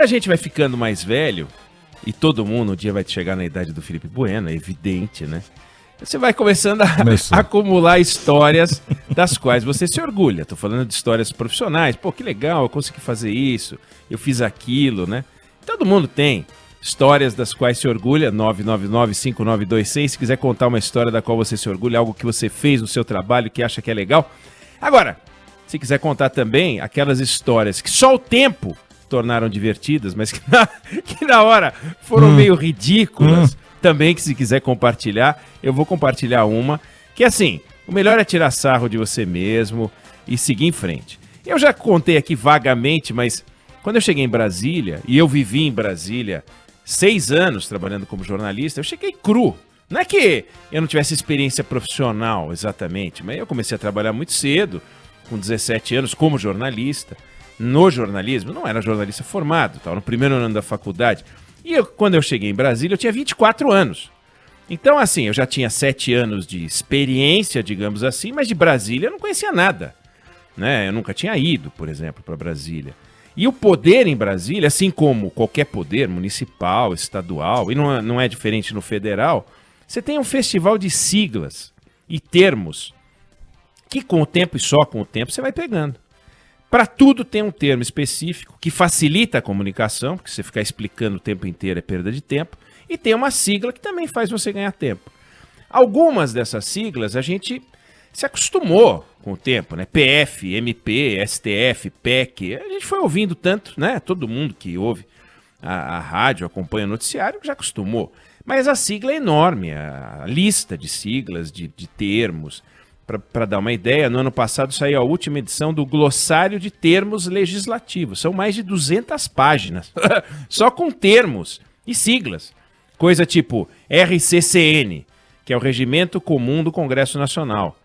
A gente vai ficando mais velho, e todo mundo um dia vai chegar na idade do Felipe Bueno, é evidente, né? Você vai começando a acumular histórias das quais você se orgulha. Tô falando de histórias profissionais. Pô, que legal, eu consegui fazer isso, eu fiz aquilo, né? Todo mundo tem histórias das quais se orgulha, 999-5926. Se quiser contar uma história da qual você se orgulha, algo que você fez no seu trabalho que acha que é legal. Agora, se quiser contar também aquelas histórias que só o tempo tornaram divertidas, mas que na hora foram meio ridículas, também que se quiser compartilhar, eu vou compartilhar uma, que assim, o melhor é tirar sarro de você mesmo e seguir em frente. Eu já contei aqui vagamente, mas quando eu cheguei em Brasília, e eu vivi em Brasília 6 anos trabalhando como jornalista, eu cheguei cru. Não é que eu não tivesse experiência profissional exatamente, mas eu comecei a trabalhar muito cedo, com 17 anos, como jornalista. No jornalismo, não era jornalista formado, estava no primeiro ano da faculdade. E quando eu cheguei em Brasília, eu tinha 24 anos. Então, assim, eu já tinha 7 anos de experiência, digamos assim, mas de Brasília eu não conhecia nada, né? Eu nunca tinha ido, por exemplo, para Brasília. E o poder em Brasília, assim como qualquer poder municipal, estadual, e não é diferente no federal, você tem um festival de siglas e termos que com o tempo e só com o tempo você vai pegando. Para tudo tem um termo específico que facilita a comunicação, porque você ficar explicando o tempo inteiro é perda de tempo, e tem uma sigla que também faz você ganhar tempo. Algumas dessas siglas a gente se acostumou com o tempo, né? PF, MP, STF, PEC, a gente foi ouvindo tanto, né? Todo mundo que ouve a rádio, acompanha o noticiário, já acostumou. Mas a sigla é enorme, a lista de siglas, de termos. Para dar uma ideia, no ano passado saiu a última edição do Glossário de Termos Legislativos. São mais de 200 páginas, só com termos e siglas. Coisa tipo RCCN, que é o Regimento Comum do Congresso Nacional.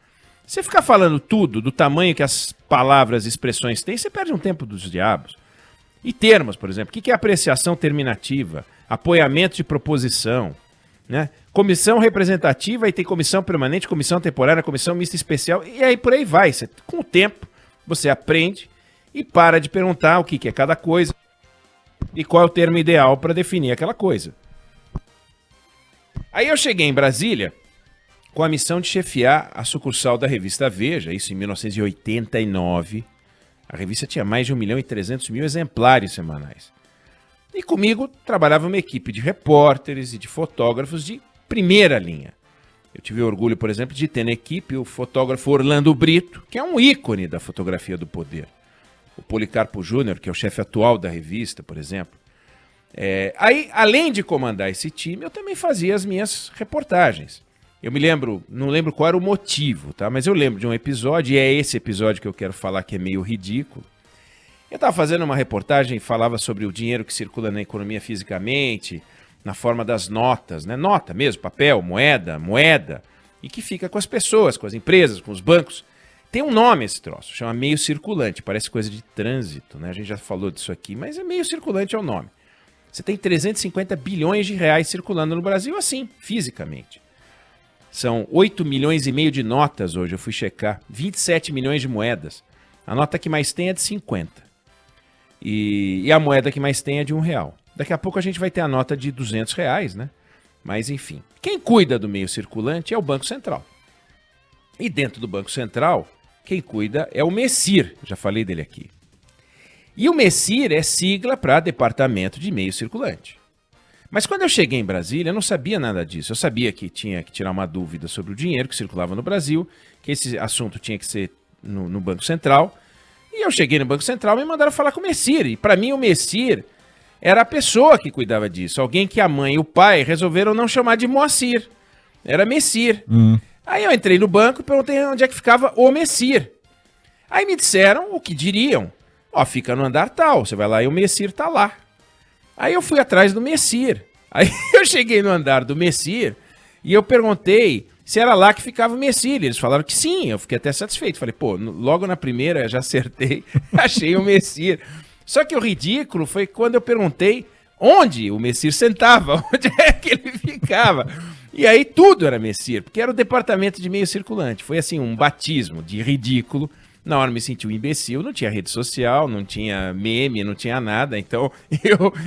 Você ficar falando tudo, do tamanho que as palavras e expressões têm, você perde um tempo dos diabos. E termos, por exemplo, o que é apreciação terminativa, apoiamento de proposição, né? Comissão representativa, e tem comissão permanente, comissão temporária, comissão mista especial, e aí por aí vai. Com o tempo, você aprende e para de perguntar o que é cada coisa e qual é o termo ideal para definir aquela coisa. Aí eu cheguei em Brasília com a missão de chefiar a sucursal da revista Veja, isso em 1989. A revista tinha mais de 1.300.000 exemplares semanais. E comigo trabalhava uma equipe de repórteres e de fotógrafos de primeira linha. Eu tive o orgulho, por exemplo, de ter na equipe o fotógrafo Orlando Brito, que é um ícone da fotografia do poder. O Policarpo Júnior, que é o chefe atual da revista, por exemplo. Aí, além de comandar esse time, eu também fazia as minhas reportagens. Eu me lembro, não lembro qual era o motivo, tá? Mas eu lembro de um episódio, e é esse episódio que eu quero falar que é meio ridículo. Eu estava fazendo uma reportagem, falava sobre o dinheiro que circula na economia fisicamente, na forma das notas, né? Nota mesmo, papel, moeda, e que fica com as pessoas, com as empresas, com os bancos. Tem um nome esse troço, chama meio circulante, parece coisa de trânsito, né? A gente já falou disso aqui, mas é meio circulante é o nome. Você tem 350 bilhões de reais circulando no Brasil assim, fisicamente. São 8 milhões e meio de notas hoje, eu fui checar, 27 milhões de moedas. A nota que mais tem é de 50. E a moeda que mais tem é de R$1. Daqui a pouco a gente vai ter a nota de R$200, né? Mas enfim, quem cuida do meio circulante é o Banco Central. E dentro do Banco Central, quem cuida é o MECIR, já falei dele aqui. E o MECIR é sigla para Departamento de Meio Circulante. Mas quando eu cheguei em Brasília, eu não sabia nada disso. Eu sabia que tinha que tirar uma dúvida sobre o dinheiro que circulava no Brasil, que esse assunto tinha que ser no Banco Central. E eu cheguei no Banco Central e me mandaram falar com o MECIR. E para mim o MECIR era a pessoa que cuidava disso. Alguém que a mãe e o pai resolveram não chamar de Moacir. Era MECIR. Aí eu entrei no banco e perguntei onde é que ficava o MECIR. Aí me disseram o que diriam. Ó, fica no andar tal. Você vai lá e o MECIR tá lá. Aí eu fui atrás do MECIR. Aí eu cheguei no andar do MECIR e eu perguntei se era lá que ficava o MECIR. Eles falaram que sim, eu fiquei até satisfeito. Falei, pô, logo na primeira já acertei, achei o MECIR. Só que o ridículo foi quando eu perguntei onde o MECIR sentava, onde é que ele ficava. E aí tudo era MECIR, porque era o departamento de meio circulante. Foi assim, um batismo de ridículo Na hora eu me senti um imbecil, não tinha rede social, não tinha meme, não tinha nada, então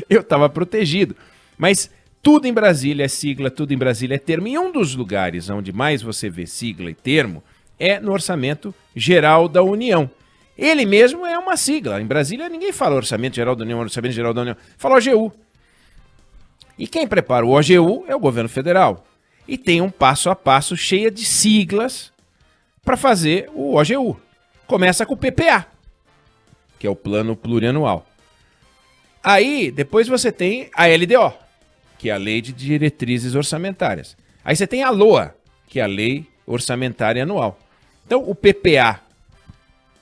eu estava protegido. Mas tudo em Brasília é sigla, tudo em Brasília é termo. E um dos lugares onde mais você vê sigla e termo é no Orçamento Geral da União. Ele mesmo é uma sigla. Em Brasília ninguém fala Orçamento Geral da União, Orçamento Geral da União. Fala OGU. E quem prepara o OGU é o governo federal. E tem um passo a passo cheio de siglas para fazer o OGU. Começa com o PPA, que é o Plano Plurianual. Aí, depois você tem a LDO, que é a Lei de Diretrizes Orçamentárias. Aí você tem a LOA, que é a Lei Orçamentária Anual. Então, o PPA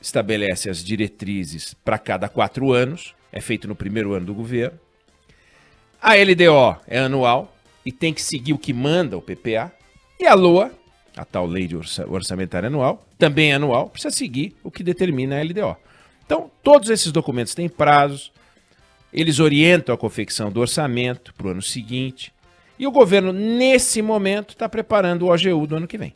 estabelece as diretrizes para cada 4 anos, é feito no primeiro ano do governo. A LDO é anual e tem que seguir o que manda o PPA. E a LOA, a tal Lei de Orçamentária Anual, também é anual, precisa seguir o que determina a LDO. Então, todos esses documentos têm prazos, eles orientam a confecção do orçamento para o ano seguinte, e o governo, nesse momento, está preparando o OGU do ano que vem.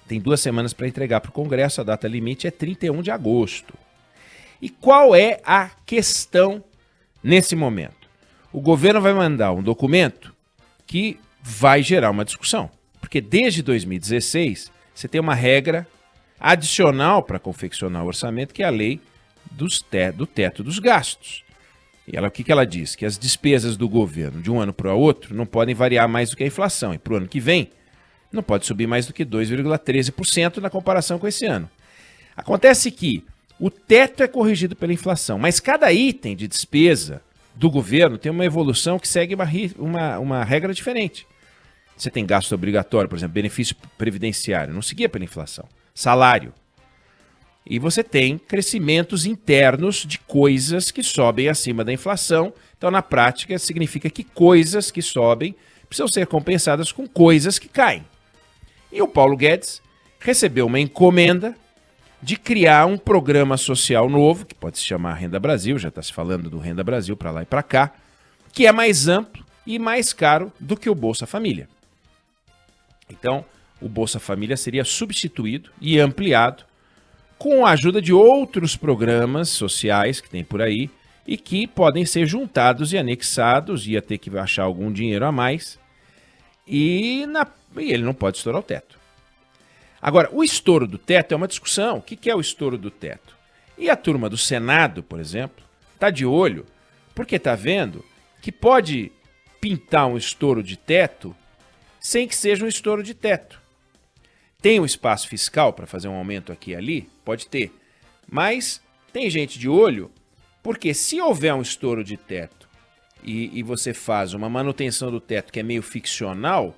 Tem 2 semanas para entregar para o Congresso, a data limite é 31 de agosto. E qual é a questão nesse momento? O governo vai mandar um documento que vai gerar uma discussão. Porque desde 2016, você tem uma regra adicional para confeccionar o orçamento, que é a lei do teto dos gastos. E ela, o que ela diz? Que as despesas do governo de um ano para o outro não podem variar mais do que a inflação. E para o ano que vem, não pode subir mais do que 2,13% na comparação com esse ano. Acontece que o teto é corrigido pela inflação, mas cada item de despesa do governo tem uma evolução que segue uma regra diferente. Você tem gasto obrigatório, por exemplo, benefício previdenciário, não seguia pela inflação. Salário. E você tem crescimentos internos de coisas que sobem acima da inflação. Então, na prática, significa que coisas que sobem precisam ser compensadas com coisas que caem. E o Paulo Guedes recebeu uma encomenda de criar um programa social novo, que pode se chamar Renda Brasil, já está se falando do Renda Brasil para lá e para cá, que é mais amplo e mais caro do que o Bolsa Família. Então, o Bolsa Família seria substituído e ampliado com a ajuda de outros programas sociais que tem por aí e que podem ser juntados e anexados, ia ter que achar algum dinheiro a mais, e ele não pode estourar o teto. Agora, o estouro do teto é uma discussão. O que é o estouro do teto? E a turma do Senado, por exemplo, está de olho porque está vendo que pode pintar um estouro de teto sem que seja um estouro de teto. Tem um espaço fiscal para fazer um aumento aqui e ali? Pode ter. Mas tem gente de olho porque se houver um estouro de teto e você faz uma manutenção do teto que é meio ficcional,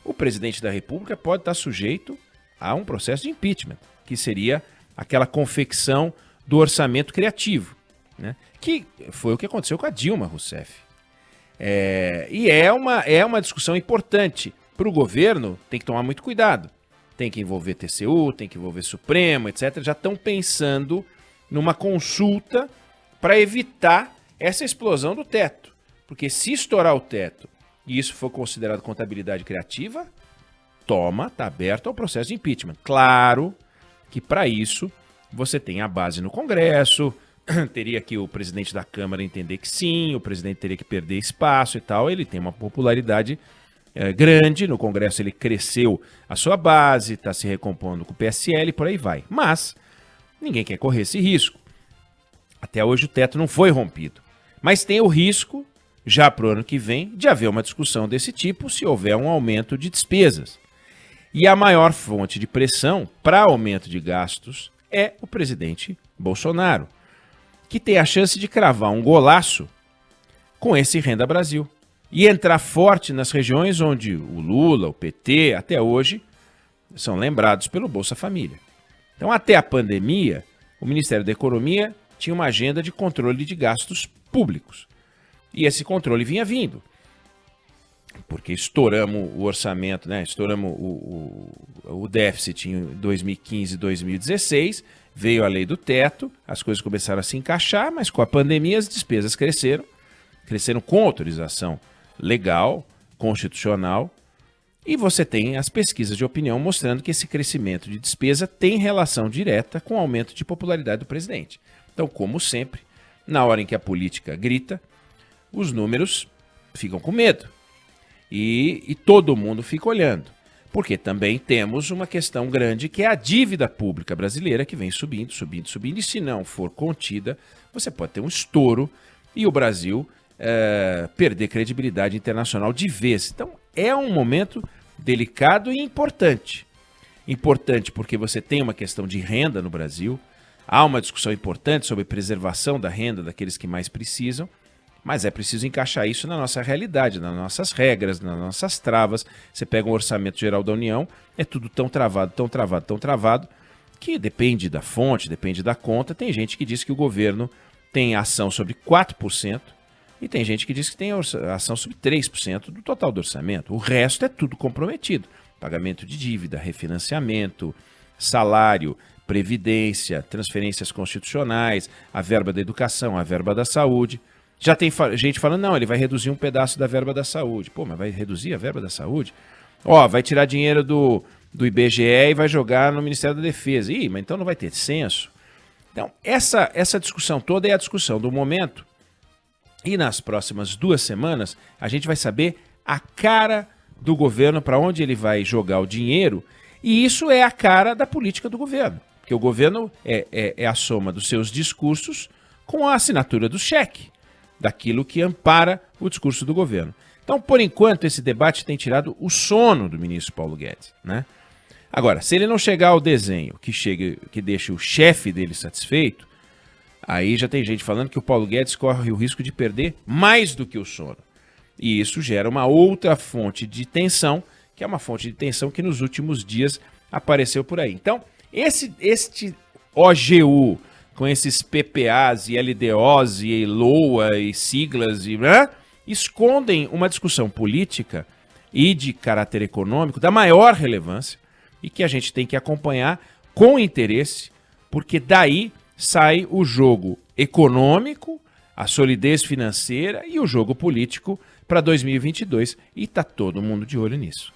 o presidente da República pode estar sujeito a um processo de impeachment, que seria aquela confecção do orçamento criativo, né? Que foi o que aconteceu com a Dilma Rousseff. E é uma discussão importante. Para o governo, tem que tomar muito cuidado. Tem que envolver TCU, tem que envolver Supremo, etc. Já estão pensando numa consulta para evitar essa explosão do teto. Porque se estourar o teto e isso for considerado contabilidade criativa, está aberto ao processo de impeachment. Claro que para isso você tem a base no Congresso, teria que o presidente da Câmara entender que sim, o presidente teria que perder espaço e tal, ele tem uma popularidade grande, no Congresso ele cresceu a sua base, está se recompondo com o PSL e por aí vai. Mas ninguém quer correr esse risco. Até hoje o teto não foi rompido. Mas tem o risco, já para o ano que vem, de haver uma discussão desse tipo se houver um aumento de despesas. E a maior fonte de pressão para aumento de gastos é o presidente Bolsonaro, que tem a chance de cravar um golaço com esse Renda Brasil e entrar forte nas regiões onde o Lula, o PT, até hoje, são lembrados pelo Bolsa Família. Então, até a pandemia, o Ministério da Economia tinha uma agenda de controle de gastos públicos. E esse controle vinha vindo. Porque estouramos o orçamento, né? Estouramos o déficit em 2015 e 2016, veio a lei do teto, as coisas começaram a se encaixar, mas com a pandemia as despesas cresceram com autorização legal, constitucional, E você tem as pesquisas de opinião mostrando que esse crescimento de despesa tem relação direta com o aumento de popularidade do presidente. Então, como sempre, na hora em que a política grita, os números ficam com medo. E todo mundo fica olhando. Porque também temos uma questão grande que é a dívida pública brasileira, que vem subindo, subindo, subindo. E se não for contida, você pode ter um estouro e o Brasil perder credibilidade internacional de vez. Então, é um momento delicado e importante. Importante porque você tem uma questão de renda no Brasil, há uma discussão importante sobre preservação da renda daqueles que mais precisam, mas é preciso encaixar isso na nossa realidade, nas nossas regras, nas nossas travas. Você pega um orçamento geral da União, é tudo tão travado, tão travado, tão travado, que depende da fonte, depende da conta. Tem gente que diz que o governo tem ação sobre 4%, e tem gente que diz que tem ação sobre 3% do total do orçamento. O resto é tudo comprometido. Pagamento de dívida, refinanciamento, salário, previdência, transferências constitucionais, a verba da educação, a verba da saúde. Já tem gente falando, não, ele vai reduzir um pedaço da verba da saúde. Pô, mas vai reduzir a verba da saúde? Ó, vai tirar dinheiro do IBGE e vai jogar no Ministério da Defesa. Ih, mas então não vai ter censo. Então, essa discussão toda é a discussão do momento. E nas próximas 2 semanas, a gente vai saber a cara do governo, para onde ele vai jogar o dinheiro. E isso é a cara da política do governo. Porque o governo é a soma dos seus discursos com a assinatura do cheque, daquilo que ampara o discurso do governo. Então, por enquanto, esse debate tem tirado o sono do ministro Paulo Guedes, né? Agora, se ele não chegar ao desenho que deixe o chefe dele satisfeito, aí já tem gente falando que o Paulo Guedes corre o risco de perder mais do que o sono. E isso gera uma outra fonte de tensão, que é uma fonte de tensão que nos últimos dias apareceu por aí. Então, este OGU, com esses PPAs e LDOs e LOA e siglas, escondem uma discussão política e de caráter econômico da maior relevância e que a gente tem que acompanhar com interesse, porque daí sai o jogo econômico, a solidez financeira e o jogo político para 2022 e está todo mundo de olho nisso.